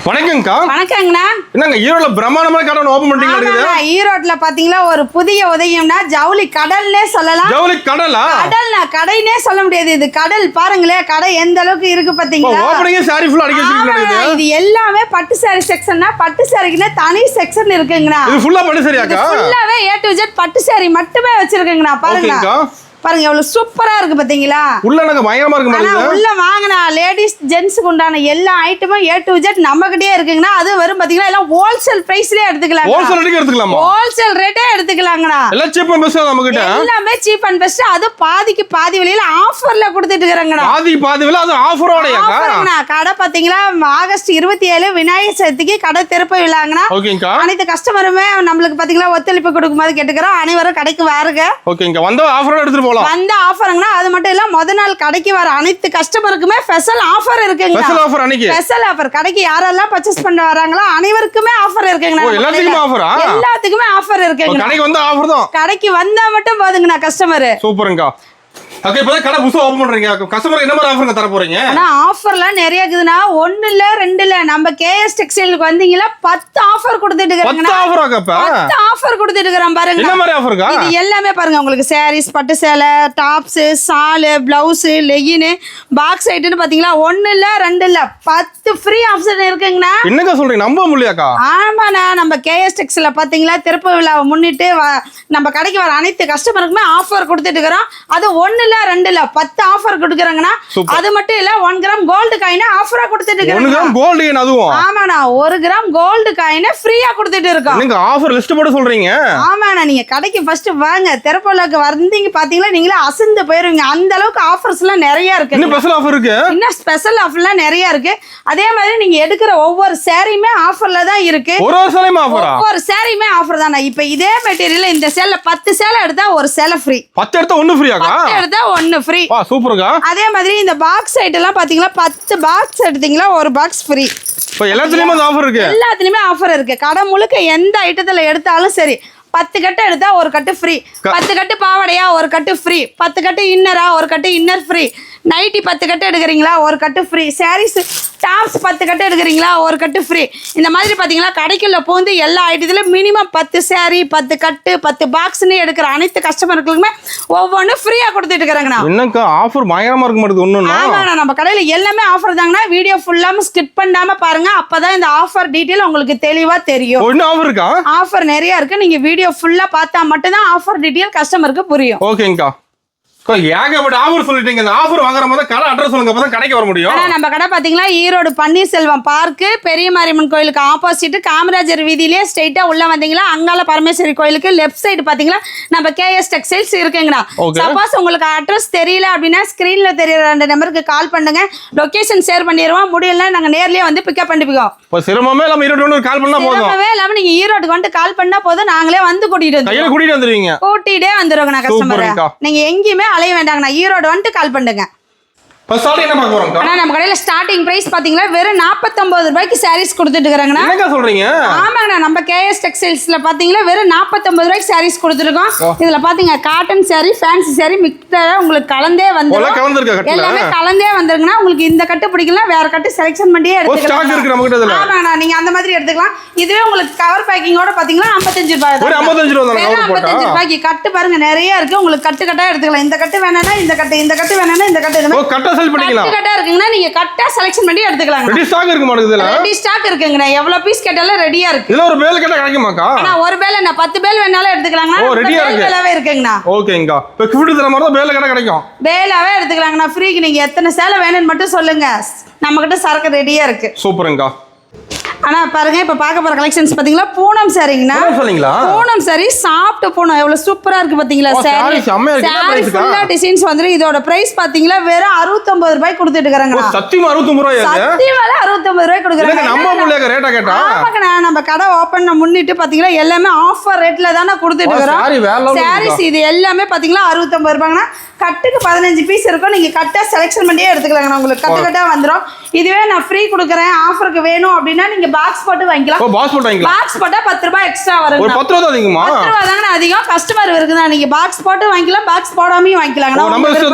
வணக்கம்க்கா. வணக்கங்கண்ணா. என்னங்க ஈரோட்ல பிரம்மாண்டமா கடை ஓபன் பண்ணிட்டீங்களா? ஈரோட்ல பாத்தீங்களா ஒரு புதிய உதயம்னா ஜவுளி கடல்னே சொல்லலாம். ஜவுளி கடலா? கடல்னா கடைனே சொல்ல முடியாது, இது கடல். பாருங்களேன் கடை எந்த அளவுக்கு இருக்கு பாத்தீங்களா? ஓபனிங் சாரி ஃபுல் அடிக்க வச்சிருக்கீங்க. இது எல்லாமே பட்டு சாரி செக்ஷன்னா, பட்டு சாரிக்குன்னா தனி செக்ஷன் இருக்குங்கண்ணா. இது ஃபுல்லா பட்டு சாரியாக்கா? ஃபுல்லாவே A to Z பட்டு சாரி மட்டுமே வச்சிருக்கீங்கண்ணா. பாருங்க பாருங்க எவ்வளவு சூப்பரா இருக்கு பாத்தீங்களா? உள்ள எனக்கு பயங்கரமா இருக்கு மாதிரி. உள்ள வாங்குனா லேடிஸ் ஜென்ட்ஸ்க்கு உண்டான எல்லா ஐட்டமும் A to Z நம்ம கிட்டயே இருக்குங்கண்ணா. அது வரும் பாத்தீங்களா எல்லாம் ஹோல்சேல் பிரைஸ்லயே எடுத்துக்கலாம். ஹோல்சேல் ரேட்டுக்கு எடுத்துக்கலாமா? ஹோல்சேல் ரேட்டே எடுத்துக்கலாங்கண்ணா. எல்லாம் சீப் அண்ட் பெஸ்ட் நம்ம கிட்ட. எல்லாமே சீப் அண்ட் பெஸ்ட். அது பாதிக்கு பாதி விலையில ஆஃபர்ல கொடுத்துட்டு இருக்காங்கண்ணா. பாதிக்கு பாதி விலை அது ஆஃபரோடயாக்கா? ஆஃபர்ங்கண்ணா. கடை பாத்தீங்களா ஆகஸ்ட் 27 விநாயகர் சதுர்த்திக்கு கடை திறப்பு விழாங்கண்ணா. ஓகேங்கா. அனைத்து கஸ்டமருமே நம்மளுக்கு பாத்தீங்களா ஒத்துழைப்பு கொடுக்கும்போது கேட்டுக்கிறோம். அனைவரும் கடைக்கு வாருங்க. ஓகேங்க. வந்த ஆஃபரோட எடுத்துட்டு போலாம். வந்த ஆஃபர் அது மட்டும் இல்ல முத நாள் கடைக்கு வர அனைத்து கஸ்டமருக்குமே ஸ்பெஷல் ஆஃபர் இருக்குங்க. ஸ்பெஷல் ஆஃபர் அன்னைக்கு. ஸ்பெஷல் ஆஃபர் கடைக்கு யாரெல்லாம் பர்சேஸ் பண்ண வராங்களோ அனைவருக்குமே ஆஃபர் இருக்குங்க. எல்லாத்துக்குமே ஆஃபரா? எல்லாத்துக்குமே ஆஃபர் இருக்குங்க. கடைக்கு வந்தா ஆஃபர் தான். கடைக்கு வந்தா மட்டும் போதுங்கண்ணா கஸ்டமர். சூப்பர்ங்கா. ஓகே இப்போ கடை புதுசா ஓபன் பண்றீங்க. கஸ்டமருக்கு என்ன மாதிரி ஆஃபர்ங்க தர போறீங்க? ஆனா ஆஃபர்லாம் நிறைய இருக்குதுன்னா, ஒண்ணு இல்ல ரெண்டு இல்ல. நம்ம கேஎஸ் டெக்ஸ்டைலுக்கு வந்தீங்களா 10 ஆஃபர் கொடுத்துட்டு இருக்காங்க. 10 ஆஃபர் அப்ப 10 ஆஃபர் கொடுத்துட்டு இருக்கறோம் பாருங்க. என்ன மாதிரி ஆஃபர்ங்க? இது எல்லாமே பாருங்க உங்களுக்கு சாரீஸ், பட்டு சேலை, டாப்ஸ், ஷால், பிளவுஸ், லெகின், பாக்ஸ் ஐட்டம்னு பாத்தீங்களா ஒண்ணு இல்ல ரெண்டு இல்ல 10 ஃப்ரீ ஆப்ஷன் இருக்குங்கண்ணா. என்னங்க சொல்றீங்க? நம்ப முடியலையாக்கா? ஆமாண்ணா. நம்ம கேஎஸ் டெக்ஸ்டைல பாத்தீங்களா திறப்பு விழாவை முன்னிட்டு நம்ம கடைக்கு வர அனைத்து கஸ்டமருக்குமே ஆஃபர் கொடுத்துட்டு இருக்கிறோம். அது ஒண்ணு இல்ல ரெண்டு இல்ல 10 ஆஃபர் கொடுக்குறாங்கண்ணா. அது மட்டும் இல்ல 1 கிராம் கோல்டு காயினை ஆஃபரா கொடுத்துட்டு இருக்காங்க. 1 கிராம் கோல்டு காயின் அதுவும்? ஆமாண்ணா. 1 கிராம் கோல்டு காயினை ஃப்ரீயா கொடுத்துட்டு இருக்கோம். நீங்க ஆஃபர் லிஸ்ட் போட்டு சொல்றீங்க? ஆமாண்ணா. நீங்க கடைக்கு ஃபர்ஸ்ட் வாங்க. திறப்பு விழாக்கு வந்தீங்க பாத்தீங்களா நீங்களே அசந்து போயிருவீங்க. அந்த அளவுக்கு ஆஃபர்ஸ் எல்லாம் நிறைய இருக்கு. இன்னும் ஸ்பெஷல் ஆஃபர் இருக்கு. இன்னும் ஸ்பெஷல் ஆஃபர்லாம் நிறைய இருக்கு. அதே மாதிரி நீங்க எடுக்கிற ஒவ்வொரு சாரியுமே ஆஃபர்ல தான் இருக்கு. ஒரு சாரியுமே ஆஃபரா? ஒவ்வொரு சாரியுமே ஆஃபர் தானா. இப்போ இதே மெட்டீரியல் இந்த சேல்ல 10 சேலை எடுத்தா ஒரு சேலை ஃப்ரீ. 10 எடுத்தா 1 ஃப்ரீயாக்கா? 10 எடுத்தா 1 ஃப்ரீ. வா சூப்பர்க்கா. அதே மாதிரி இந்த பாக்ஸ் ஐட்டம் எல்லாம் பாத்தீங்களா 10 பாக்ஸ் எடுத்தீங்களா ஒரு பாக்ஸ் ஃப்ரீ. இப்போ எல்லாத்துலயுமே ஆஃபர் இருக்கு. எல்லாத்துலயுமே ஆஃபர் இருக்கு. கடை முழுக்க எந்த ஐட்டத்துல எடுத்தாலும் சரி 10 கட்டு எடுத்தா ஒரு கட்டு ஃப்ரீ. 10 கட்டு பாவாடையா ஒரு கட்டு ஃப்ரீ. 10 கட்டு இன்னரா ஒரு கட்டு இன்னர் ஃப்ரீ. நைட்டி 10 கட்டு எடுக்கிறீங்களா ஒரு கட்டு ஃப்ரீ. சாரீஸ் டாப்ஸ் 10 கட்டு எடுக்கிறீங்களா ஒரு கட்டு ஃப்ரீ. இந்த மாதிரி பார்த்தீங்களா கடைக்குள்ள போந்து எல்லா ஐட்டத்திலும் மினிமம் 10 சாரி 10 கட்டு 10 பாக்ஸ்ன்னு எடுக்கிற அனைத்து கஸ்டமர்களுக்குமே ஒவ்வொன்றும் ஃப்ரீயாக கொடுத்துட்டு இருக்கிறாங்கண்ணா. என்னக்கா ஆஃபர் பயங்கரமா இருக்க மாட்டேது ஒன்றும்? ஆமாண்ணா. நம்ம கடையில் எல்லாமே ஆஃபர் தாங்கண்ணா. வீடியோ ஃபுல்லாமல் ஸ்கிப் பண்ணாமல் பாருங்க. அப்பதான் இந்த ஆஃபர் டீட்டெயில் உங்களுக்கு தெளிவாக தெரியும். என்ன ஆஃபர் இருக்கா? ஆஃபர் நிறைய இருக்கு. நீங்க வீடியோ ஃபுல்லா பார்த்தா மட்டும்தான் ஆஃபர் டீடைல் கஸ்டமருக்கு புரியும். ஓகேங்கா. ஏகப்பட்ட ஆஃபர் சொல்லிட்டீங்க. இந்த ஆஃபர் வாங்குற போது கடை அட்ரஸ் சொல்லுங்க, அப்பதான் கடைக்கு வர முடியும். ஆனா நம்ம கடை பாத்தீங்களா ஈரோடு பன்னீர்செல்வம் பார்க்கு பெரிய மாரியம்மன் கோயிலுக்கு ஆப்போசிட் காமராஜர் வீதியிலேயே ஸ்ட்ரைட்டா உள்ள வந்தீங்களா அங்கால பரமேஸ்வரி கோயிலுக்கு லெஃப்ட் சைடு பாத்தீங்களா நம்ம கேஎஸ் டெக்ஸ்டைல்ஸ் இருக்குங்கண்ணா. சப்போஸ் உங்களுக்கு அட்ரஸ் தெரியல அப்படின்னா ஸ்கிரீன்ல தெரியற 2 நம்பருக்கு கால் பண்ணுங்க. லொகேஷன் ஷேர் பண்ணிடுவோம். முடியல நாங்க நேர்லயே வந்து பிக்கப் பண்ணிப்போம். இப்போ சிரமமே இல்லாம ஈரோடு வந்து கால் பண்ணா போதும். சிரமமே இல்லாம நீங்க ஈரோடுக்கு வந்து கால் பண்ணா போதும். நாங்களே வந்து கூட்டிட்டு வந்துருவீங்க. கூட்டிட்டே வந்துருவோங்கண்ணா கஸ்டமர். நீங்க எங்கேயுமே அலைய வேண்டாங்கண்ணா. ஈரோடு வந்துட்டு கால் பண்ணுங்க. நம்ம கடையில ஸ்டார்டிங் பிரைஸ் பாத்தீங்களா வெறும் 49 ரூபாய்க்கு சாரீஸ் கொடுத்துட்டு இருக்காங்கண்ணா. என்னங்க சொல்றீங்க? ஆமாங்கண்ணா. நம்ம கேஎஸ் டெக்ஸ்டைல்ஸ்ல பாத்தீங்களா வெறும் 49 ரூபாய்க்கு சாரீஸ் கொடுத்துருக்கோம். இதுல பாத்தீங்க காட்டன் சாரி ஃபேன்சி சாரி மிக்ஸ்டா உங்களுக்கு கலந்தே வந்துரும். எல்லாமே கலந்தே வந்துருங்கண்ணா. உங்களுக்கு இந்த கட்டு பிடிக்கலாம் வேற கட்டு செலக்ஷன் பண்ணியே எடுத்துக்கலாம். ஆமாங்கண்ணா. நீங்க அந்த மாதிரி எடுத்துக்கலாம். இதுவே உங்களுக்கு கவர் பேக்கிங்கோட பாத்தீங்களா 55 ரூபாய் தான். 55 ரூபாய்க்கு கட்டு பாருங்க நிறைய இருக்கு. உங்களுக்கு கட்டு கட்டா எடுத்துக்கலாம். இந்த கட்டு வேணும்னா இந்த கட்டு, இந்த கட்டு வேணும்னா இந்த கட்டு. கட்டா இருக்குங்கண்ணா. நீங்க கட்டா செலக்ஷன் பண்ணி எடுத்துக்கலாம். ரெடி ஸ்டாக் இருக்கு மாட்டேங்குதுல? ரெடி ஸ்டாக் இருக்குங்கண்ணா. எவ்வளவு பீஸ் கேட்டாலும் ரெடியா இருக்கு. இதுல ஒரு பேல் கேட்டா கிடைக்குமாக்கா? அண்ணா ஒரு பேல் என்ன 10 பேல் வேணாலும் எடுத்துக்கலாங்கண்ணா. ஓ ரெடியா இருக்கு. பேலாவே இருக்குங்கண்ணா. ஓகேங்கா. இப்போ கிஃப்ட் தர மாதிரி தான் பேல் கேட்டா கிடைக்கும். பேலாவே எடுத்துக்கலாங்கண்ணா. ஃப்ரீக்கு நீங்க எத்தனை சேலை வேணும்னு மட்டும் சொல்லுங்க. நம்ம கிட்ட சரக்கு ரெடியா இருக்கு. சூப்பருங்கா. ஆனா பாருங்க இப்ப பார்க்க போற கலெக்ஷன்ஸ் பாத்தீங்களா பூனம் சாரிங்கண்ணா. பூனம் சாரி சாஃப்ட் பூனம் எவ்வளவு சூப்பரா இருக்கு பாத்தீங்களா. சாரி ஃபுல்லா டிசைன்ஸ் வந்து இதோட பிரைஸ் பாத்தீங்களா வெறும் 69 ரூபாய் கொடுத்துட்டு இருக்காங்க. சத்தியமா 69 ரூபாய். சத்தியமா 69 ரூபாய் கொடுக்குறாங்க. நம்ம முள்ளைய ரேட்டா கேட்டா? ஆமாங்கண்ணா. நம்ம கடை ஓபன் முன்னிட்டு பாத்தீங்களா எல்லாமே ஆஃபர் ரேட்ல தான கொடுத்துட்டு இருக்கோம். சாரீஸ் இது எல்லாமே பாத்தீங்களா 69 ரூபாய்ங்கண்ணா. கட்டுக்கு 15 பீஸ் இருக்கும். நீங்க கட்டா செலக்ஷன் பண்ணியே எடுத்துக்கலாங்கண்ணா. உங்களுக்கு கட்டு கட்டா வந்துரும். இதுவே நான் ஃப்ரீ கொடுக்குறேன் ஆஃபருக்கு வேணும் அப்படின்னா நீங்க பாக்ஸ் போட்டு வாங்கிக்கலாம். பாக்ஸ் போட்டா 10 ரூபாய் எக்ஸ்ட்ரா வரும். 10 ரூபாய் அதிகமா? 10 ரூபாய் தாங்க அதிகம். கஸ்டமர் இருக்குதா நீங்க பாக்ஸ் போட்டு வாங்கிக்கலாம். பாக்ஸ் போடாமயும் வாங்கிக்கலாம்.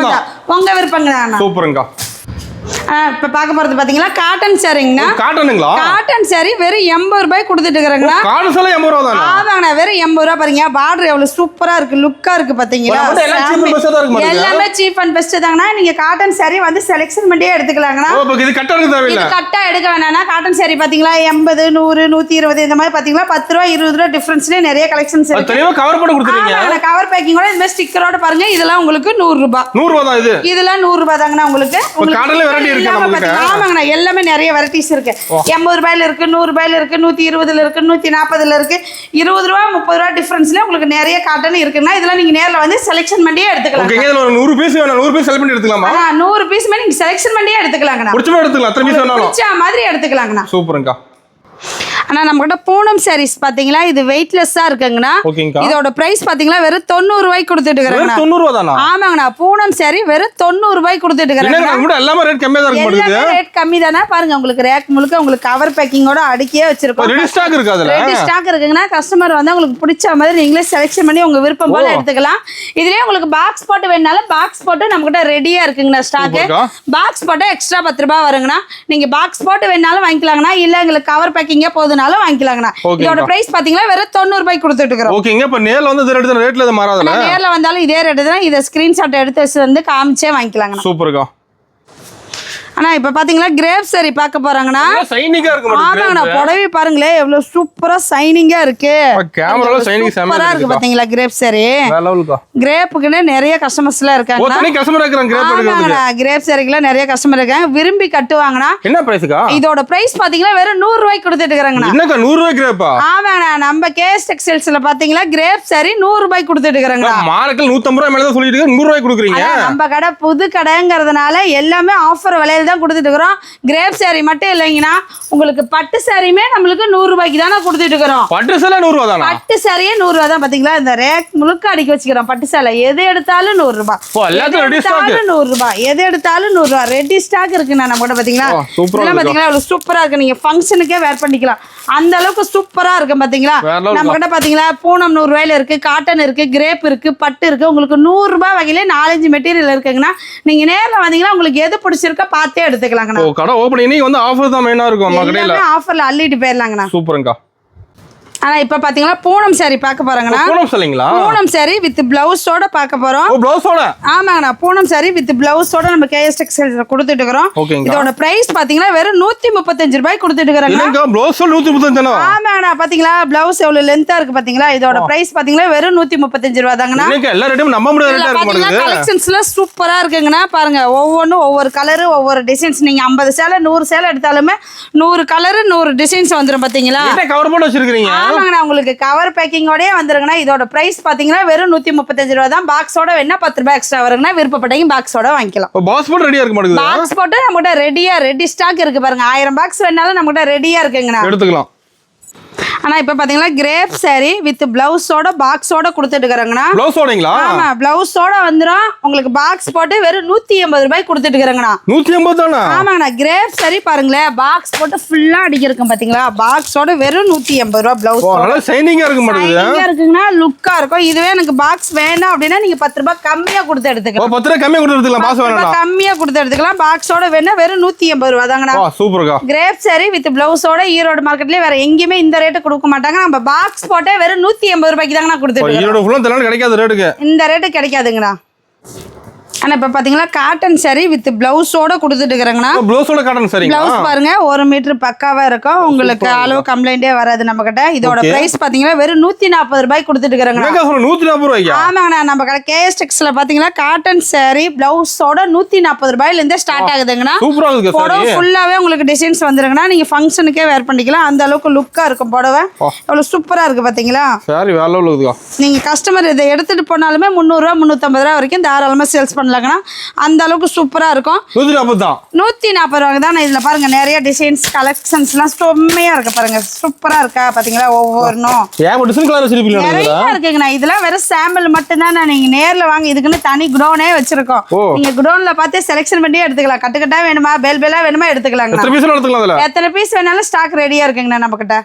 உங்க விருப்பங்க. சூப்பருங்க. இப்ப பார்க்க போறது பாத்தீங்களா காட்டன் சாரிங்கண்ணா. காட்டனுங்களா? காட்டன் சாரி வெறும் 80 ரூபாய் கொடுத்துட்டு இருக்கிறேங்கண்ணா. காட்டன் சாரி 80 ரூபா தானா? ஆமாங்கண்ணா, வெறும் 80 ரூபா. பாருங்க பார்டர் எவ்வளவு சூப்பரா இருக்கு, லுக்கா இருக்கு பாத்தீங்களா? எல்லாமே சீப் அண்ட் பெஸ்ட் தாங்கண்ணா. நீங்க காட்டன் சாரி வந்து செலக்ஷன் பண்ணியே எடுத்துக்கலாங்கண்ணா. இது கட்டா எடுக்க தேவையில்லை. இது கட்டா எடுக்க வேணாம்னா காட்டன் சாரி பாத்தீங்களா 80, 100, 120 இந்த மாதிரி பாத்தீங்களா 10 ரூபா 20 ரூபா டிஃபரன்ஸ்லயே நிறைய கலெக்ஷன்ஸ் இருக்கு. தெளிவா கவர் பண்ணி கொடுத்துருக்கீங்க. கவர் பேக்கிங்கோட இந்த மாதிரி ஸ்டிக்கரோட பாருங்க. இதெல்லாம் உங்களுக்கு 100 ரூபாய். 100 ரூபாய் தான் இது. இதெல்லாம் 100 ரூபாய் தாங்கண்ணா உங்களுக்கு. காட்டன்ல வெரைட்டி இருக்கு நமக்கு. ஆமாங்கண்ணா, எல்லாமே நிறைய வெரைட்டிஸ் இருக்கு. 80 ரூபாயில இருக்கு, 100 ரூபாயில இருக்கு, 120ல இருக்கு, 140ல இருக்கு. 20 ரூபா 30 ரூபா டிஃபரன்ஸ்ல உங்களுக்கு நிறைய காட்டன் இருக்குன்னா இதெல்லாம் நீங்க நேர்ல வந்து செலக்ஷன் பண்ணியே எடுத்துக்கலாம். ஓகே, இதுல ஒரு 100 பீஸ் வேணும். 100 பீஸ் செலக்ட் பண்ணி எடுத்துக்கலாமா? 100 பீஸ் நீங்க செலக்ஷன் பண்ணியே எடுத்துக்கலாங்கண்ணா. பிடிச்ச மாதிரி எடுத்துக்கலாம். எத்தனை பீஸ் வேணாலும் பிடிச்ச மாதிரி எடுத்துக்கலாங்கண்ணா. சூப்பர்ங்கா. ஆனா நம்ம கிட்ட பூனம் சாரீஸ் பாத்தீங்களா இது வெயிட்லெஸ்ஸா இருக்குங்கண்ணா. இதோட பிரைஸ் பாத்தீங்களா வெறும் 90 ரூபாய் கொடுத்துட்டு இருக்காங்க. 90 ரூபாய் தானா? ஆமாங்கண்ணா, பூனம் சாரி வெறும் 90 ரூபாய் கொடுத்துட்டு இருக்காங்க. எல்லாமே ரேட் கம்மியா தான் இருக்கு. எல்லாமே ரேட் கம்மி தானே. பாருங்க உங்களுக்கு ரேக் முழுக்க உங்களுக்கு கவர் பேக்கிங்கோட அடுக்கியே வச்சிருக்கோம். ரெடி ஸ்டாக் இருக்கு. அதுல ரெடி ஸ்டாக் இருக்குங்கண்ணா. கஸ்டமர் வந்து உங்களுக்கு பிடிச்ச மாதிரி நீங்களே செலக்ஷன் பண்ணி உங்க விருப்பம் போல எடுத்துக்கலாம். இதுலயே உங்களுக்கு பாக்ஸ் போட்டு வேணாலும் பாக்ஸ் போட்டு நம்ம கிட்ட ரெடியா இருக்குங்கண்ணா ஸ்டாக். பாக்ஸ் போட்டு எக்ஸ்ட்ரா 10 ரூபாய் வருங்கண்ணா. நீங்க பாக்ஸ் போட்டு வேணாலும் வாங்கிக்கலாங்கண்ணா. இல்ல உங்களுக்கு கவர் பேக்கிங்கே போதுனாலும் வாங்கிக்கலாங்கண்ணா. இதோட பிரைஸ் பாத்தீங்களா வெறும் 90 ரூபாய் கொடுத்துட்டு இருக்கோம். ஓகேங்க. இப்ப நேர்ல வந்து இதே ரேட்ல இது மாறாதல. நேர்ல வந்தாலும் இதே ரேட் தான். இத ஸ்கிரீன்ஷாட் எடுத்து வச்சு வந்து காமிச்சே வாங்கிக்கலாங்கண்ணா. சூப்பர்க்கா. ஆனா இப்ப பாத்தீங்களா கிரேப் சாரி பார்க்க போறாங்கண்ணா. ஷைனிங்கா இருக்கு. ஆமாங்கண்ணா, புடவை பாருங்களே எவ்வளவு சூப்பரா ஷைனிங்கா இருக்கு. கேமரால ஷைனிங் சூப்பரா இருக்கு பாத்தீங்களா கிரேப் சாரி. கிரேப்புக்குன்னு நிறைய கஸ்டமர்ஸ் எல்லாம் இருக்காங்க. ஒருத்தனே கஸ்டமர் இருக்காங்க கிரேப் எடுக்கிறதுக்கு. கிரேப் சாரிக்குல நிறைய கஸ்டமர் இருக்காங்க, விரும்பி கட்டுவாங்கண்ணா. என்ன பிரைஸ்க்கா? இதோட பிரைஸ் பாத்தீங்களா வெறும் 100 ரூபாய் கொடுத்துட்டு இருக்காங்கண்ணா. என்னக்கா 100 ரூபாய் கிரேப்பா? ஆமாங்கண்ணா, நம்ம கேஎஸ் டெக்ஸ்டைல்ஸ்ல பாத்தீங்களா கிரேப் சாரி 100 ரூபாய் கொடுத்துட்டு இருக்காங்க. மார்க்கெட்ல 150 ரூபாய் மேல தான் சொல்லிட்டு 100 ரூபாய் கொடுக்குறீங்க. நம்ம கடை புது கடைங்கிறதுனால எல்லாமே ஆஃபர் விலையில தான் கொடுத்துட்டு இருக்கோம். கிரேப் சாரி மட்டும் இல்லைங்கண்ணா, உங்களுக்கு பட்டு சாரியுமே நம்மளுக்கு 100 ரூபாய்க்கு தானே கொடுத்துட்டு இருக்கிறோம். பட்டு சேலை 100 ரூபாய் தானா? பட்டு சாரியே 100 ரூபாய் தான். பாத்தீங்களா இந்த ரேக் முழுக்க அடுக்கி வச்சுக்கிறோம். பட்டு சேலை எது எடுத்தாலும் 100 ரூபாய். 100 ரூபாய். எது எடுத்தாலும் 100 ரூபாய். ரெடி ஸ்டாக் இருக்குண்ணா நம்ம கூட. பாத்தீங்களா இதெல்லாம் பாத்தீங்களா எவ்வளவு சூப்பரா இருக்கு. நீங்க ஃபங்க்ஷனுக்கே வேர் பண்ணிக்கலாம். அந்த அளவுக்கு சூப்பரா இருக்கு பாத்தீங்களா. நம்ம கிட்ட பாத்தீங்களா பூனம் 100 ரூபாயில இருக்கு, காட்டன் இருக்கு, கிரேப் இருக்கு, பட்டு இருக்கு. உங்களுக்கு 100 ரூபாய் வகையில 4-5 மெட்டீரியல் இருக்குங்கண்ணா. நீங்க நேர்ல வந்தீங்கன்னா உங்களுக்கு எது பிடிச்சிருக்கோ பார்த்தே எடுத்துக்கலாங்கண்ணா. கடை ஓபன் இன்னைக்கு வந்து ஆஃபர் தான் மெயினா இருக்கும் நம்ம கடையில. ஆஃபர்ல அள்ளிட்டு போயிரலாங்கண்ணா. சூப்பர்ங்கா. ஆனா இப்ப பாத்தீங்களா பூனம் சாரி பார்க்க போறோங்கண்ணா. பூனம் சாரிங்களா? பூனம் சாரி வித் பிளவுஸோட பார்க்க போறோம். பிளவுஸோட? ஆமாங்கண்ணா, பூனம் சாரி வித் பிளவுஸோட நம்ம கேஎஸ் டெக்ஸ்டைல்ஸ்ல கொடுத்துட்டு இருக்கோம். இதோட பிரைஸ் பாத்தீங்களா வெறும் 135 ரூபாய் கொடுத்துட்டு இருக்காங்க. என்னங்க பிளவுஸ் 135 தானா? ஆமாங்கண்ணா, பாத்தீங்களா பிளவுஸ் எவ்வளவு லெந்தா இருக்கு பாத்தீங்களா. இதோட பிரைஸ் பாத்தீங்களா வெறும் 135 ரூபாய் தாங்கண்ணா. இன்னைக்கு எல்லா ரேட்டும் நம்ப முடியாத ரேட்டா இருக்கு பாருங்க. கலெக்ஷன்ஸ்ல சூப்பரா இருக்குங்கண்ணா. பாருங்க ஒவ்வொன்றும் ஒவ்வொரு கலர் ஒவ்வொரு டிசைன்ஸ். நீங்க 50 சேலை 100 சேலை எடுத்தாலுமே 100 கலர் 100 டிசைன்ஸ் வந்துரும் பாத்தீங்களா. என்ன கவர் போட்டு வச்சிருக்கீங்க? ஆமாங்கண்ணா, உங்களுக்கு கவர் பேக்கிங்கோடயே வந்துருங்கண்ணா. இதோட பிரைஸ் பாத்தீங்கன்னா வெறும் 135 ரூபாய் தான். பாக்ஸோட வேணா 10 ரூபாய் எக்ஸ்ட்ரா வருங்கண்ணா. விருப்பப்பட்டீங்க பாக்ஸோட வாங்கிக்கலாம். பாக்ஸ் போட்டு ரெடியா இருக்க மாட்டேங்குது. பாக்ஸ் போட்டு நம்மகிட்ட ரெடியா ரெடி ஸ்டாக் இருக்கு பாருங்க. 1000 பாக்ஸ் வேணாலும் நம்மகிட்ட ரெடியா இருக்குங்கண்ணா. எடுத்துக்கலாம். ஆனா இப்ப பாத்தீங்களா கிரேப் சாரி வித் பிளவுஸோட பாக்ஸோட கொடுத்துட்டு இருக்காங்கண்ணா. பிளவுஸோடங்களா? ஆமா, பிளவுஸோட வந்துரும். உங்களுக்கு பாக்ஸ் போட்டு வெறும் 180 ரூபாய் கொடுத்துட்டு இருக்காங்கண்ணா. 180 தானா? ஆமாங்கண்ணா, கிரேப் சாரி பாருங்களேன் பாக்ஸ் போட்டு ஃபுல்லா அடிக்கிருக்கும் பாத்தீங்களா. பாக்ஸோட வெறும் 180 ரூபாய். பிளவுஸ் நல்லா ஷைனிங்கா இருக்கு மாட்டேங்குது. ஷைனிங்கா இருக்குங்கண்ணா, லுக்கா இருக்கும். இதுவே எனக்கு பாக்ஸ் வேணாம் அப்படின்னா நீங்க 10 ரூபாய் கம்மியா கொடுத்து எடுத்துக்கலாம். 10 ரூபாய் கம்மியா கொடுத்து எடுத்துக்கலாம். பாக்ஸ் வேணாம் கம்மியா கொடுத்து எடுத்துக்கலாம். பாக்ஸோட வேணா வெறும் 180 ரூபாய் தாங்கண்ணா. சூப்பர்க்கா. கிரேப் சாரி வித் பிளவுஸோட ஈரோடு மார்க்கெட்லயே வேற எங்கேயுமே இந்த ரேட்டு கொடுக்க மாட்டாங்க. நம்ம பாக்ஸ் போட்டே வெறும் 180 ரூபாய்க்கு தாங்க நான் கொடுத்துருக்கேன். ஈரோடு ஃபுல்லா தெல்லாம் கிடைக்காத ரேட்டுக்கு. இந்த ரேட்டு கிடைக்காதுங்கண்ணா. ஆனா இப்ப பாத்தீங்களா காட்டன் சாரி வித் பிளவுஸோட கொடுத்துட்டு இருக்காங்கண்ணா. பிளவுஸோட காட்டன் சாரிங்களா? பிளவுஸ் பாருங்க 1 மீட்டர் பக்காவா இருக்கும். உங்களுக்கு அளவு கம்ப்ளைண்டே வராது நம்ம கிட்ட. இதோட பிரைஸ் பாத்தீங்கன்னா வெறும் 140 ரூபாய் கொடுத்துட்டு இருக்காங்கண்ணா. 140 ரூபாய்க்கு? ஆமாங்கண்ணா, நம்ம கடை கேஎஸ் டெக்ஸ்டைல்ஸ்ல பாத்தீங்கன்னா காட்டன் சாரி பிளவுஸோட 140 ரூபாயில இருந்தே ஸ்டார்ட் ஆகுதுங்கண்ணா. சூப்பரா இருக்கு. புடவை ஃபுல்லாவே உங்களுக்கு டிசைன்ஸ் வந்துருங்கண்ணா. நீங்க ஃபங்க்ஷனுக்கே வேர் பண்ணிக்கலாம். அந்த அளவுக்கு லுக்கா இருக்கும் புடவை. எவ்வளவு சூப்பரா இருக்கு பாத்தீங்களா. சாரி வேற லெவல்ல இருக்குங்க. நீங்க கஸ்டமர் இதை எடுத்துட்டு போனாலுமே 300 ரூபாய் 350 ரூபாய் வரைக்கும் தாராளமா சேல்ஸ் பண்ணலாங்கண்ணா. அந்த அளவுக்கு சூப்பரா இருக்கும். 140 தான். 140 ரூபாய்க்கு தான். இதுல பாருங்க நிறைய டிசைன்ஸ் கலெக்ஷன்ஸ்லாம் செம்மையா இருக்கு பாருங்க. சூப்பரா இருக்கா பாத்தீங்களா. ஒவ்வொன்றும் நிறைய இருக்குங்கண்ணா. இதெல்லாம் வெறும் சாம்பிள் மட்டும் தான். நீங்க நேர்ல வாங்க, இதுக்குன்னு தனி குடோனே வச்சிருக்கோம். நீங்க குடோன்ல பார்த்து செலக்ஷன் பண்ணி எடுத்துக்கலாம். கட்டுக்கட்டா வேணுமா பெல் பெல்லா வேணுமா எடுத்துக்கலாங்க. எத்தனை பீஸ் வேணாலும் ஸ்டாக் ரெடியா இருக்குங்கண்ணா நம்ம கிட்ட.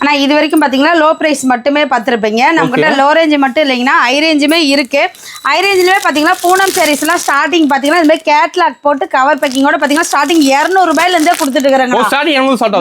ஆனா இது வரைக்கும் பாத்தீங்கன்னா லோ பிரைஸ் மட்டுமே பார்த்திருப்பீங்க. நம்ம கிட்ட லோ ரேஞ்ச் மட்டும் இல்லைங்கன்னா ஹை ரேஞ்சுமே இருக்கு. ஹை ரேஞ்சிலுமே பாத்தீங்கன்னா பூனம் சாரீஸ் எல்லாம் ஸ்டார்டிங் பாத்தீங்கன்னா இந்த மாதிரி கேட்லாக் போட்டு கவர் பேக்கிங்கோட பாத்தீங்கன்னா ஸ்டார்டிங் 200 ரூபாயில இருந்தே கொடுத்துட்டு இருக்காங்க.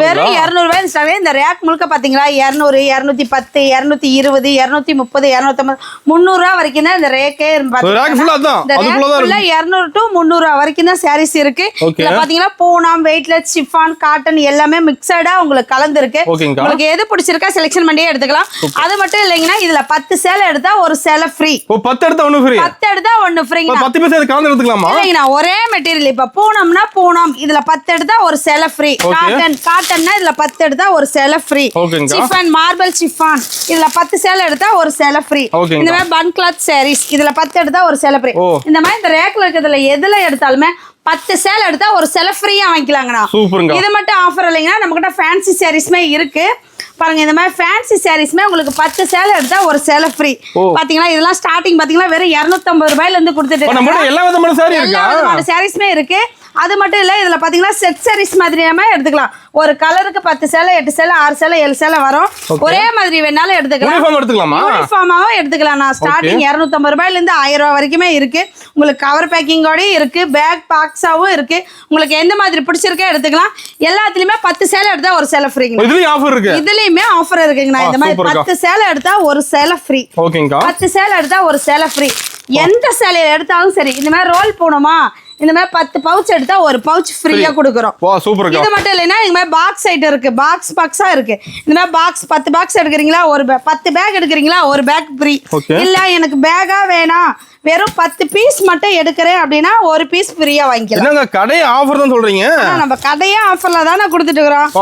வெறும் 200 ரூபாய் ஸ்டார்ட். இந்த ரேக் முழுக்க பாத்தீங்களா 200, 210, 220, 230, 250, 300 ரூபாய் வரைக்கும் தான் இந்த ரேக்கே. 200 to 300 ரூபாய் வரைக்கும் தான் சாரீஸ் இருக்கு. இதுல பாத்தீங்கன்னா பூனம், வெயிட்லெஸ், சிஃபான், காட்டன் எல்லாமே மிக்சடா உங்களுக்கு கலந்துருக்கு. உங்களுக்கு எது பிடிச்சிருக்கா செலக்ஷன் பண்ணியே எடுத்துக்கலாம். அது மட்டும் இல்லைங்கன்னா இதுல 10 சேலை எடுத்தா ஒரு சேலை ஃப்ரீ. 10 எடுத்தா ஒன்னு ஃப்ரீ. 10 எடுத்தா ஒன்னு ஃப்ரீ. 10 பீஸ் கலந்து எடுத்துக்கலாமா? இல்லைங்கண்ணா ஒரே மெட்டீரியல். இப்ப பூனம்னா பூனம் இதுல 10 எடுத்தா ஒரு சேலை ஃப்ரீ. காட்டன்னா இதுல 10 எடுத்தா ஒரு சேலை ஃப்ரீ. சிஃபான், மார்பிள் சிஃபான் இதுல 10 சேலை எடுத்தா ஒரு சேலை ஃப்ரீ. இந்த மாதிரி பன் கிளாத் சாரீஸ் இதுல 10 எடுத்தா ஒரு சேலை ஃப்ரீ. இந்த மாதிரி இந்த ரேக்ல இருக்கிறதுல எதுல எடுத்தாலுமே 10 சேலை எடுத்தா ஒரு சேலை ஃப்ரீயா வாங்கிக்கலாங்கண்ணா. இது மட்டும் ஆஃபர் இல்லைங்கன்னா நம்ம கிட்ட ஃபேன்சி சாரீஸ்மே இருக்கு. பாருங்க இந்த மாதிரி ஃபேன்சி சாரீஸ்மே உங்களுக்கு 10 சேலை எடுத்தா ஒரு சேலை ஃப்ரீ. பாத்தீங்கன்னா இதெல்லாம் ஸ்டார்டிங் பாத்தீங்கன்னா வெறும் 250 ரூபாயில இருந்து கொடுத்துட்டு எல்லா விதமான சாரீஸ்மே இருக்கு. அது மட்டும் இல்ல இதுல பாத்தீங்கன்னா செட் சாரீஸ் மாதிரியாமே எடுத்துக்கலாம். ஒரு கலருக்கு 10 சேலை, 8 சேலை, 6 சேலை, 7 சேலை வரும். ஒரே மாதிரி வேணாலும் எடுத்துக்கலாம். யூனிஃபார்மாவும் எடுத்துக்கலாம். நான் ஸ்டார்டிங் 250 ரூபாயில இருந்து 1000 ரூபாய் வரைக்குமே இருக்கு. உங்களுக்கு கவர் பேக்கிங்கோட இருக்கு, பேக் பாக்ஸாவும் இருக்கு. உங்களுக்கு எந்த மாதிரி பிடிச்சிருக்கே எடுத்துக்கலாம். எல்லாத்துலயுமே 10 சேலை எடுத்தா ஒரு சேலை ஃப்ரீ. இதுலயுமே ஆஃபர் இருக்குங்கண்ணா. இந்த மாதிரி 10 சேலை எடுத்தா ஒரு சேலை ஃப்ரீ. 10 சேலை எடுத்தா ஒரு சேலை ஃப்ரீ. எந்த சேலையை எடுத்தாலும் சரி. இந்த மாதிரி ரோல் போனோமா இந்த மாதிரி 10 பவுச் எடுத்தா ஒரு பவுச் ஃப்ரீயா கொடுக்குறோம். இது மட்டும் இல்லைன்னா இந்த மாதிரி பாக்ஸ் ஐட்டம் இருக்கு. பாக்ஸா இருக்கு. இந்த மாதிரி பாக்ஸ் 10 பாக்ஸ் எடுக்கிறீங்களா ஒரு 10 பேக் எடுக்கிறீங்களா ஒரு பேக் ஃப்ரீ. இல்ல எனக்கு பேக்கா வேணாம் வெறும் 10 பீஸ் மட்டும் எடுக்கிறேன் அப்படின்னா ஒரு பீஸ் ஃப்ரீயா வாங்கிக்கலாம். கடை ஆஃபர் தான் சொல்றீங்க? நம்ம கடையே ஆஃபர்ல தானே கொடுத்துட்டு இருக்கோம்.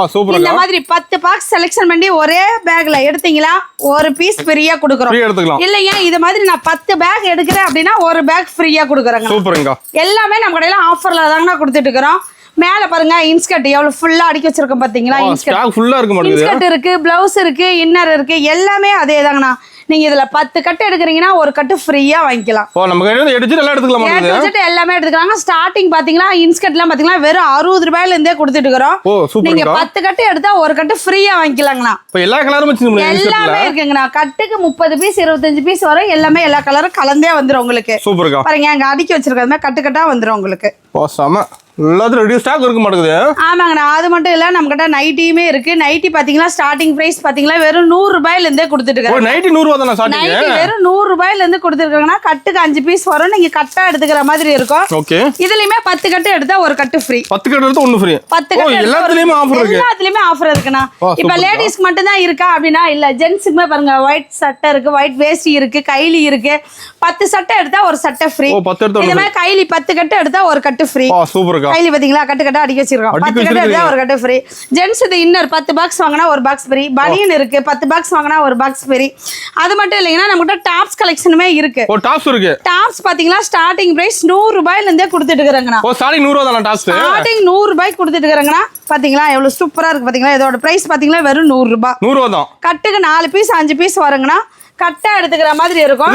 இந்த மாதிரி 10 பாக்ஸ் செலக்ஷன் பண்ணி ஒரே பேக்ல எடுத்தீங்களா ஒரு பீஸ் ஃப்ரீயா கொடுக்குறோம். இல்லையா இது மாதிரி நான் 10 பேக் எடுக்கிறேன் அப்படின்னா ஒரு பேக் ஃப்ரீயா கொடுக்குறேங்க. எல்லாமே நம்ம கடையில ஆஃபர்ல தாங்க கொடுத்துட்டு இருக்கிறோம். மேல பாருங்க இன்ஸ்கர்ட் எவ்வளவு ஃபுல்லா அடுக்கி வச்சிருக்கோம் பாத்தீங்களா? இன்ஸ்கர்ட் இருக்கு, பிளவுஸ் இருக்கு, இன்னர் இருக்கு, எல்லாமே அதே தாங்கண்ணா. நீங்க இதுல 10 கட்டு எடுக்கிறீங்கன்னா ஒரு கட்டு ஃப்ரீயா வாங்கிக்கலாம். எல்லாமே எடுத்துக்கலாம். ஸ்டார்டிங் பாத்தீங்கன்னா இன்ஸ்கர்ட்லாம் பாத்தீங்கன்னா வெறும் 60 ரூபாயில இருந்தே கொடுத்துட்டு இருக்கோம். நீங்க 10 கட்டு எடுத்தா ஒரு கட்டு ஃப்ரீயா வாங்கிக்கலாங்கண்ணா. எல்லாமே இருக்குங்கண்ணா. கட்டுக்கு 30 பீஸ் 25 பீஸ் வரும். எல்லாமே எல்லா கலரும் கலந்தே வந்துரும் உங்களுக்கு. பாருங்க அங்க அடுக்கி வச்சிருக்கோம் கட்டு கட்டா வந்துரும் உங்களுக்கு. ஆமாங்கண்ணா. அது மட்டும் இல்ல நம்ம கிட்ட நைட்டியுமே இருக்கு. நைட்டி பாத்தீங்கன்னா ஸ்டார்டிங் பிரைஸ் பாத்தீங்கன்னா வெறும் 100 ரூபாயில இருந்தே கொடுத்துட்டு இருக்காங்க. நைட்டி வெறும் 100 ரூபாயில இருந்து கொடுத்துருக்காங்கன்னா கட்டுக்கு 5 பீஸ் வரும். நீங்க கட்டா எடுத்துக்கிற மாதிரி இருக்கும். இதுலயுமே 10 கட்டு எடுத்தா ஒரு கட்டு ஃப்ரீ. 10 கட்டு எடுத்தா ஒன்னு ஃப்ரீ. 10 கட்டு எல்லாத்துலயுமே ஆஃபர் இருக்குண்ணா. இப்ப லேடிஸ்க்கு மட்டும் தான் இருக்கா அப்படின்னா இல்ல, ஜென்ட்ஸுக்குமே பாருங்க ஒயிட் சட்டை இருக்கு, ஒயிட் வேஷ்டி இருக்கு, கைலி இருக்கு. 10 சட்டை எடுத்தா ஒரு சட்டை ஃப்ரீ. இந்த மாதிரி கைலி 10 கட்டு எடுத்தா ஒரு கட்டு ஃப்ரீ. கைலி பாத்தீங்களா கட்டு கட்டா அடிக்க வச்சிருக்கோம். 10 கட்டு எடுத்தா ஒரு கட்டு ஃப்ரீ. ஜென்ஸ் இது இன்னர் 10 பாக்ஸ் வாங்கினா ஒரு பாக்ஸ் ஃப்ரீ. பனியன் இருக்கு 10 பாக்ஸ் வாங்கினா ஒரு பாக்ஸ் ஃப்ரீ. அது மட்டும் இல்லைங்கன்னா நம்ம கிட்ட டாப்ஸ் கலெக்ஷனுமே இருக்கு. டாப்ஸ் பாத்தீங்கன்னா ஸ்டார்டிங் பிரைஸ் 100 ரூபாயில இருந்தே கொடுத்துட்டு இருக்காங்கண்ணா. ஸ்டார்டிங் 100 ரூபாய்க்கு கொடுத்துட்டு இருக்காங்கண்ணா. பாத்தீங்களா எவ்வளவு சூப்பரா இருக்கு பாத்தீங்களா. இதோட பிரைஸ் பாத்தீங்கன்னா வெறும் 100 ரூபாய். கட்டுக்கு 4 பீஸ் 5 பீஸ் வருங்கண்ணா. கட்டா எடுத்துக்கிற மாதிரி இருக்கும்.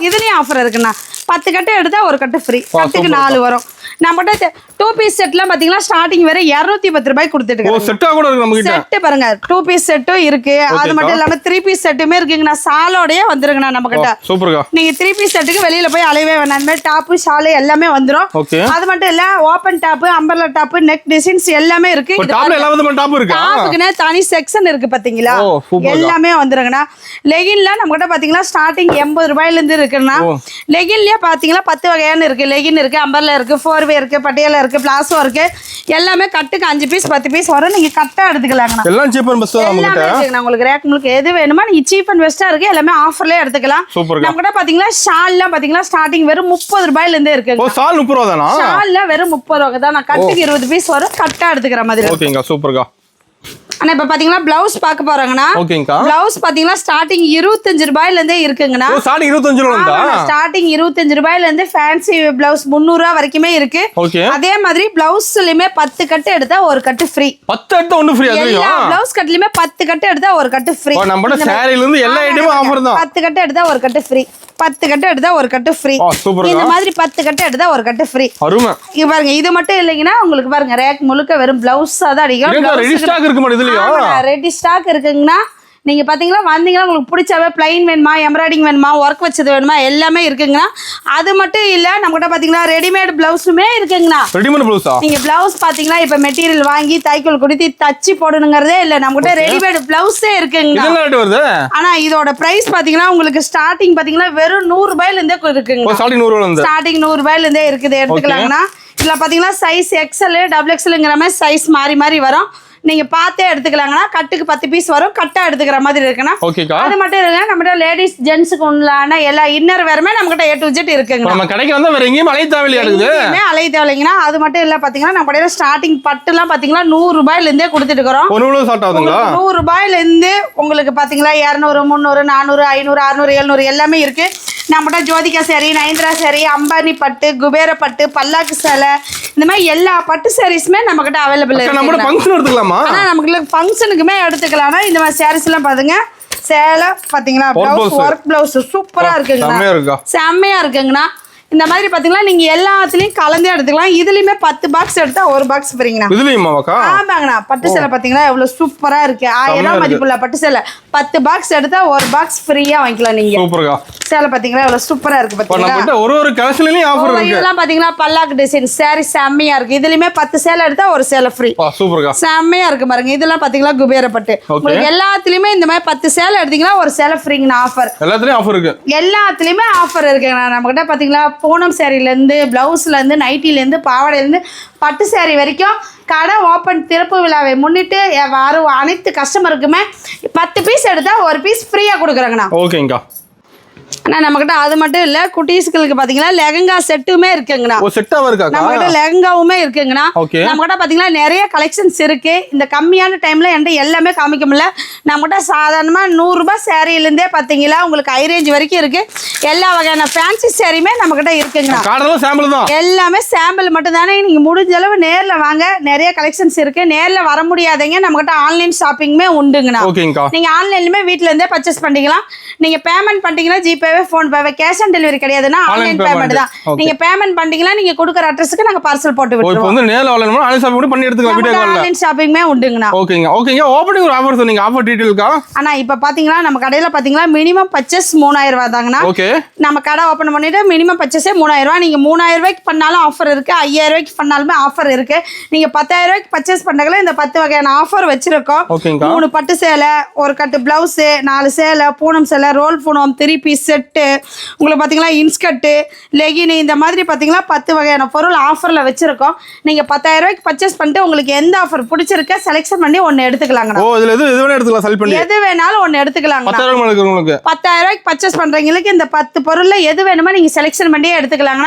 இதுலயும் ஆஃபர் இருக்குண்ணா. 10 கட்டு எடுத்தா ஒரு கட்டு ஃப்ரீ. கட்டுக்கு 4 வரும். நம்மகிட்ட 2 பீஸ் செட்லாம் பாத்தீங்கன்னா ஸ்டார்டிங் வேற 210 ரூபாய் கொடுத்துட்டு இருக்கோம். செட் பாருங்க 2 பீஸ் செட்டும் இருக்கு. அது மட்டும் இல்லாம 3 பீஸ் செட்டுமே இருக்குங்கண்ணா. சாலோடயே வந்துருங்கண்ணா நம்ம கிட்ட. நீங்க 3 பீஸ் செட்டுக்கு வெளியில போய் அலையவே வேணாம். இந்த மாதிரி டாப்பு ஷாலு எல்லாமே வந்துரும். அது மட்டும் இல்ல open top, umbrella top, neck designs எல்லாமே இருக்கு. டாப்புக்குனே தனி செக்ஷன் இருக்கு பாத்தீங்களா. எல்லாமே வந்துருங்கண்ணா. லெகின்ல நம்ம கிட்ட பாத்தீங்கன்னா ஸ்டார்டிங் 80 ரூபாயில இருந்து இருக்குன்னா. லெகின்லயே பாத்தீங்கன்னா 10 வகையான இருக்கு. லெகின் இருக்கு, அம்பர்லா இருக்கு, 4வே இருக்கு, பட்டியாலா இருக்கு, பிளாசோ இருக்கு. எல்லாமே கட்டுக்கு 5 பீஸ் 10 பீஸ் வரும். நீங்க கட்டா எடுத்துக்கலாங்கண்ணா. எல்லாம் சீப் அண்ட் பெஸ்டா இருக்குங்க. உங்களுக்கு ரேக் உங்களுக்கு எது வேணுமோ நீங்க சீப் அண்ட் பெஸ்டா இருக்கு. எல்லாமே ஆஃபர்லயே எடுத்துக்கலாம். நம்ம கிட்ட பாத்தீங்கன்னா ஷால்லாம் பாத்தீங்கன்னா ஸ்டார்டிங் வெறும் 30 ரூபாயில இருந்தே இருக்கு. ஷால் 30 ரூபாய் தானா? ஷால்ல வெறும் 30 ரூபாய் தான். கட்டுக்கு 20 பீஸ் வரும். கட்டா எடுத்துக்கிற மாதிரி. ஓகேங்க சூப்பர்ங்க. ஆனா இப்ப பாத்தீங்கன்னா பிளவுஸ் பார்க்க போறாங்கன்னா பிளவுஸ் பாத்தீங்கன்னா ஸ்டார்டிங் 25 ரூபாயில இருந்தே இருக்குங்கண்ணா. ஸ்டார்டிங் 25 ரூபாயில இருந்து ஃபேன்சி பிளவுஸ் 300 ரூபாய் வரைக்குமே இருக்கு. அதே மாதிரி பிளவுஸ்லயுமே 10 கட்டு எடுத்தா ஒரு கட்டு ஃப்ரீ. 10 எடுத்தா ஒன்னு ஃப்ரீ. எல்லா பிளவுஸ் கட்லயுமே 10 கட்டு எடுத்தா ஒரு கட்டு ஃப்ரீ. நம்ம சாரில இருந்து எல்லா ஐட்டமும் ஆஃபர் தான். 10 கட்டு எடுத்தா ஒரு கட்டு ஃப்ரீ. 10 கட்டு எடுத்தா ஒரு கட்டு ஃப்ரீ. இந்த மாதிரி 10 கட்டு எடுத்தா ஒரு கட்டு ஃப்ரீ. இங்க பாருங்க இது மட்டும் இல்லைங்கன்னா உங்களுக்கு பாருங்க ரேக் முழுக்க வெறும் பிளவுஸா தான் அடிக்கும். இதுலயும் ரெடி ஸ்டாக் இருக்குங்கண்ணா. நீங்க பாத்தீங்களா வந்தீங்கன்னா உங்களுக்கு பிடிச்சவே பிளைன் வேணுமா, எம்ப்ராய்டிங் வேணுமா, ஒர்க் வச்சது வேணுமா, எல்லாமே இருக்குங்கண்ணா. அது மட்டும் இல்ல நம்மகிட்ட பாத்தீங்கன்னா ரெடிமேட் பிளவுஸுமே இருக்குங்கண்ணா. ரெடிமேட் பிளவுஸா? நீங்க பிளவுஸ் பாத்தீங்கன்னா இப்ப மெட்டீரியல் வாங்கி தைக்கல் கொடுத்து தச்சு போடணுங்கிறதே இல்ல, நம்மகிட்ட ரெடிமேட் பிளவுஸே இருக்குங்கண்ணா. ஆனா இதோட பிரைஸ் பாத்தீங்கன்னா உங்களுக்கு ஸ்டார்டிங் பாத்தீங்கன்னா வெறும் 100 ரூபாயில இருந்தே இருக்குங்க. ஸ்டார்டிங் 100 ரூபாயில இருந்தே இருக்குது, எடுத்துக்கலாங்கண்ணா. இதுல பாத்தீங்கன்னா சைஸ் எக்ஸ்எல் டபுள் எக்ஸ்எல்ங்கிற மாதிரி சைஸ் மாறி மாறி வரும். நீங்க பார்த்தே எடுத்துக்கலாங்கன்னா கட்டுக்கு 10 பீஸ் வரும், கட்டா எடுத்துக்கிற மாதிரி இருக்குன்னா. அது மட்டும் இல்ல நம்மகிட்ட லேடிஸ் ஜென்ட்ஸுக்கு உள்ளான எல்லா இன்னர் வேறுமே நம்மகிட்ட A to Z இருக்குங்க. நம்ம கடைக்கு வந்தா வேற எங்கேயும் அலைய தேவையில்லை இருக்குது. அலைய தேவையில்லைங்கன்னா அது மட்டும் இல்ல பாத்தீங்கன்னா நம்ம கடையில ஸ்டார்டிங் பட்டுலாம் பாத்தீங்கன்னா 100 ரூபாயில இருந்தே கொடுத்துட்டு இருக்கோம். 100 ரூபாயில இருந்து உங்களுக்கு பாத்தீங்களா 200 300 400 500 600 700 எல்லாமே இருக்கு. நம்மகிட்ட ஜோதிகா சாரி, நயன்தரா சாரி, அம்பானி பட்டு, குபேர பட்டு, பல்லாக்கு சேலை, இந்த மாதிரி எல்லா பட்டு சாரீஸுமே நம்ம கிட்ட அவைலபிள் இருக்கு. ஆனா நமக்கு ஃபங்க்ஷனுக்குமே எடுத்துக்கலாம்னா இந்த மாதிரி சாரீஸ் எல்லாம் பாருங்க. சேலை பாத்தீங்களா, பிளவுஸ் ஒர்க் பிளவுஸ் சூப்பரா இருக்குங்கண்ணா, செம்மையா இருக்குங்கண்ணா. இந்த மாதிரி பாத்தீங்களா நீங்க எல்லாத்துலயும் கலந்தே எடுத்துக்கலாம். இதுலயுமே 10 பாக்ஸ் எடுத்தா ஒரு பாக்ஸ் ஃப்ரீங்கண்ணா. ஆமாங்கண்ணா. பட்டு சேலை பாத்தீங்களா எவ்வளவு சூப்பரா இருக்கு. 1000 ரூபாய் மதிப்புள்ள பட்டு சேலை 10 பாக்ஸ் எடுத்தா ஒரு பாக்ஸ் ஃப்ரீயா வாங்கிக்கலாம் நீங்க. சேலை பாத்தீங்களா எவ்வளவு சூப்பரா இருக்கு பாத்தீங்களா. ஒரு கலெக்ஷன்லயும் ஆஃபர் இருக்கு. இதெல்லாம் பாத்தீங்கன்னா பல்லாக்கு டிசைன் சாரி செம்மையா இருக்கு. இதுலயுமே 10 சேலை எடுத்தா ஒரு சேலை ஃப்ரீ. செம்மையா இருக்கு பாருங்க. இதெல்லாம் பாத்தீங்களா குபேர பட்டு. உங்களுக்கு எல்லாத்துலயுமே இந்த மாதிரி 10 சேலை எடுத்தீங்கன்னா ஒரு சேலை ஃப்ரீங்கண்ணா. ஆஃபர் எல்லாத்துலயும் ஆஃபர் இருக்கு. எல்லாத்துலயுமே ஆஃபர் இருக்குங்கண்ணா. நம்ம கிட்ட பாத்தீங்களா பூனம் சாரில இருந்து பிளவுஸ்ல இருந்து நைட்டில இருந்து பாவாடையில இருந்து பட்டு சாரி வரைக்கும் கடை ஓப்பன் திறப்பு விழாவை முன்னிட்டு வரும் அனைத்து கஸ்டமருக்குமே 10 பீஸ் எடுத்தா ஒரு பீஸ் ஃப்ரீயா கொடுக்குறாங்கண்ணா. ஓகேங்கா. ஆனா நம்மகிட்ட அது மட்டும் இல்ல குட்டீஸ்களுக்கு பாத்தீங்கன்னா லெஹங்கா செட்டுமே இருக்குங்கண்ணா. நம்மகிட்ட லெஹங்காவுமே இருக்குங்கண்ணா. நம்மகிட்ட பாத்தீங்கன்னா நிறைய கலெக்ஷன்ஸ் இருக்கு. இந்த கம்மியான டைம்ல என்கிட்ட எல்லாமே காமிக்க முடியல. நம்மகிட்ட சாதாரணமா 100 ரூபாய் சாரியில இருந்தே பாத்தீங்களா உங்களுக்கு ஹை ரேஞ்ச் வரைக்கும் இருக்கு. எல்லா வகையான ஃபேன்சி சாரியுமே நம்மகிட்ட இருக்குங்கண்ணா. எல்லாமே சாம்பிள் மட்டும் தானே. நீங்க முடிஞ்ச அளவு நேர்ல வாங்க, நிறைய கலெக்ஷன்ஸ் இருக்கு. நேர்ல வர முடியாதீங்க, நம்மகிட்ட ஆன்லைன் ஷாப்பிங்குமே உண்டுங்கண்ணா. நீங்க ஆன்லைன்லயுமே வீட்ல இருந்தே பர்ச்சேஸ் பண்ணிக்கலாம். நீங்க பேமெண்ட் பண்ணிட்டீங்கன்னா GPay PhonePe, cash on delivery கிடையாதுன்னா ஆன்லைன் பேமெண்ட் தான். நீங்க பேமெண்ட் பண்ணீங்கன்னா நீங்க கொடுக்குற அட்ரஸ்க்கு நாங்க பார்சல் போட்டு விட்டுருவோம். இப்போ வந்து நேர்ல வரலனா ஆன்லைன் ஷாப்பிங் பண்ணி எடுத்துக்கலாம். வீடியோ கால்ல ஆன்லைன் ஷாப்பிங்மே உண்டுங்கண்ணா. ஓகேங்க. ஓபனிங் ஒரு ஆஃபர் சொன்னீங்க, ஆஃபர் டீடைல்க்கா? ஆனா இப்போ பாத்தீங்கன்னா நம்ம கடையில பாத்தீங்கன்னா மினிமம் பர்ச்சேஸ் 3000 ரூபாய் தாங்கண்ணா. நம்ம கடை ஓபன் பண்ணிட்டு மினிமம் பர்ச்சேஸே 3000 ரூபாய். நீங்க 3000 ரூபாய்க்கு பண்ணாலும் ஆஃபர் இருக்கு, 5000 ரூபாய்க்கு பண்ணாலுமே ஆஃபர் இருக்கு. நீங்க 10000 ரூபாய்க்கு பர்ச்சேஸ் பண்ணாங்களே இந்த 10 வகையான ஆஃபர் வச்சிருக்கோம். 3 பட்டு சேலை, ஒரு கட்டு பிளவுஸ், 4 சேலை, பூனம் சேலை, ரோல் பூனம், 3 பீஸ் செட்டு, உங்களுக்கு பாத்தீங்களா இன்ஸ்கர்ட், லெகின், இந்த மாதிரி பாத்தீங்களா 10 வகையான பொருள் ஆஃபர்ல வச்சிருக்கோம். நீங்க 10000 ரூபாய்க்கு பர்ச்சேஸ் பண்ணிட்டு உங்களுக்கு எந்த ஆஃபர் பிடிச்சிருக்க செலக்ஷன் பண்ணி ஒன்னு எடுத்துக்கலாங்க. எது வேணாலும் ஒன்னு எடுத்துக்கலாங்க. 10000 ரூபாய்க்கு பர்ச்சேஸ் பண்றவங்களுக்கு இந்த 10 பொருள்ல எது வேணுமோ நீங்க செலக்ஷன் பண்ணி எடுத்துக்கலாங்க.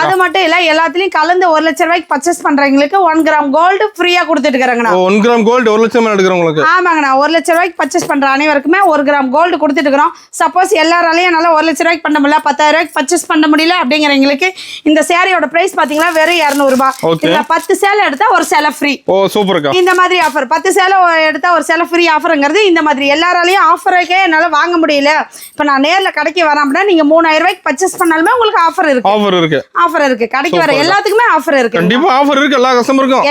அது மட்டும் இல்ல எல்லாத்துலயும் கலந்து 1 லட்சம் ரூபாய்க்கு பர்ச்சேஸ் பண்றவங்களுக்கு 1 கிராம் கோல்டு ஃப்ரீயா கொடுத்துட்டு இருக்காங்கண்ணா. 1 கிராம் கோல்டு 1 லட்சம் எடுக்கிறவங்களுக்கு. ஆமாங்கண்ணா. 1 லட்சம் ரூபாய்க்கு பர்ச்சேஸ் பண்ற அனைவருக்குமே 1 கிராம் கோல்டு கொடுத்துட்டு இருக்கிறோம். சப்போஸ் எல்லாராலையும் என்னால 1 லட்சம் ரூபாய்க்கு பண்ண முடியல, 10000 ரூபாய்க்கு பர்ச்சேஸ் பண்ண முடியல அப்படிங்கிறவங்களுக்கு இந்த சேரியோட பிரைஸ் பாத்தீங்கன்னா வெறும் 200 ரூபாய். இதுல 10 சேலை எடுத்தா ஒரு சேலை ஃப்ரீ. இந்த மாதிரி ஆஃபர் 10 சேலை எடுத்தா ஒரு சேலை ஃப்ரீ ஆஃபர்ங்கிறது இந்த மாதிரி. எல்லாராலையும் ஆஃபருக்கே என்னால வாங்க முடியல, இப்ப நான் நேர்ல கடைக்கு வரேன் அப்படின்னா நீங்க 3000 ரூபாய்க்கு பர்ச்சேஸ் பண்ணாலுமே உங்களுக்கு ஆஃபர் இருக்கு. கடைக்கு வர எல்லாத்துக்குமே ஆஃபர் இருக்கு. கண்டிப்பா ஆஃபர் இருக்கு.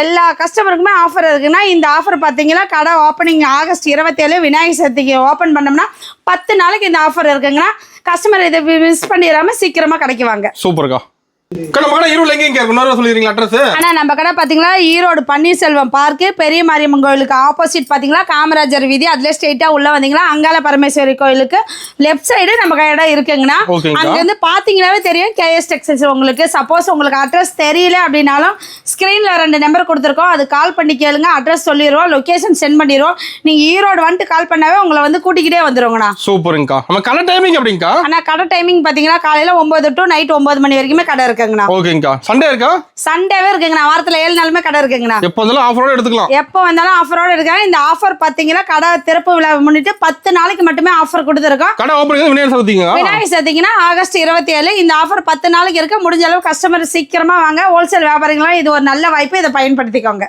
எல்லா கஸ்டமருக்குமே ஆஃபர் இருக்குன்னா இந்த ஆஃபர் பாத்தீங்கன்னா கடை ஓப்பனிங் ஆகஸ்ட் 27 விநாயகர் சதுர்த்திக்கு ஓபன் பண்ணோம்னா 10 நாளைக்கு இந்த ஆஃபர் இருக்குங்கன்னா கஸ்டமர் இதை மிஸ் பண்ணிடாம சீக்கிரமா கிடைக்குவாங்க. சூப்பர்க்கா. நம்ம கடை பாத்தீங்களா ஈரோடு பன்னீர்செல்வம் பார்க் பெரிய மாரியம்மன் கோயிலுக்கு ஆப்போசிட் பாத்தீங்களா காமராஜர் வீதி, அதுல ஸ்ட்ரெயிட்டா உள்ள வந்தீங்களா அங்காள பரமேஸ்வரி கோயிலுக்கு லெஃப்ட் சைடு நம்ம கடை இருக்குங்கண்ணா. அங்க இருந்து பாத்தீங்கன்னாவே தெரியும் கேஎஸ் டெக்ஸ்டைல்ஸ். உங்களுக்கு சப்போஸ் உங்களுக்கு அட்ரஸ் தெரியல அப்படின்னாலும் ஸ்கிரீன்ல 2 நம்பர் கொடுத்துருக்கோம், அது கால் பண்ணி கேளுங்க. அட்ரஸ் சொல்லிடுவோம், லொகேஷன் சென்ட் பண்ணிடுவோம். நீங்க ஈரோடு வந்துட்டு கால் பண்ணாவே உங்களை வந்து கூட்டிக்கிட்டே வந்துருவோங்கண்ணா. சூப்பருங்கக்கா. நம்ம கடை டைமிங் எப்படிங்கக்கா? ஆனா கடை டைமிங் பாத்தீங்கன்னா காலையில 9 to நைட் 9 மணி வரைக்குமே கடை இருக்கு. சண்டே இருக்கா? சண்டேவே இருக்குங்கண்ணா. வாரத்துல 7 நாளுமே கடை இருக்குங்கண்ணா. எப்போ வந்தாலும் ஆஃபரோட எடுத்துக்கலாம். எப்போ வந்தாலும் ஆஃபரோட எடுக்கலாம். இந்த ஆஃபர் பாத்தீங்கன்னா கடை திறப்பு விழா முன்னிட்டு 10 நாளைக்கு மட்டுமே ஆஃபர் கொடுத்துருக்கோம். கடை ஓபனிங் விநாயகர் சதுர்த்திங்கன்னா ஆகஸ்ட் 27. இந்த ஆஃபர் 10 நாளைக்கு இருக்கு. முடிஞ்ச அளவு கஸ்டமர் சீக்கிரமா வாங்க. ஹோல்சேல் வியாபாரிகளா இது ஒரு நல்ல வாய்ப்பு, இதை பயன்படுத்திக்கோங்க.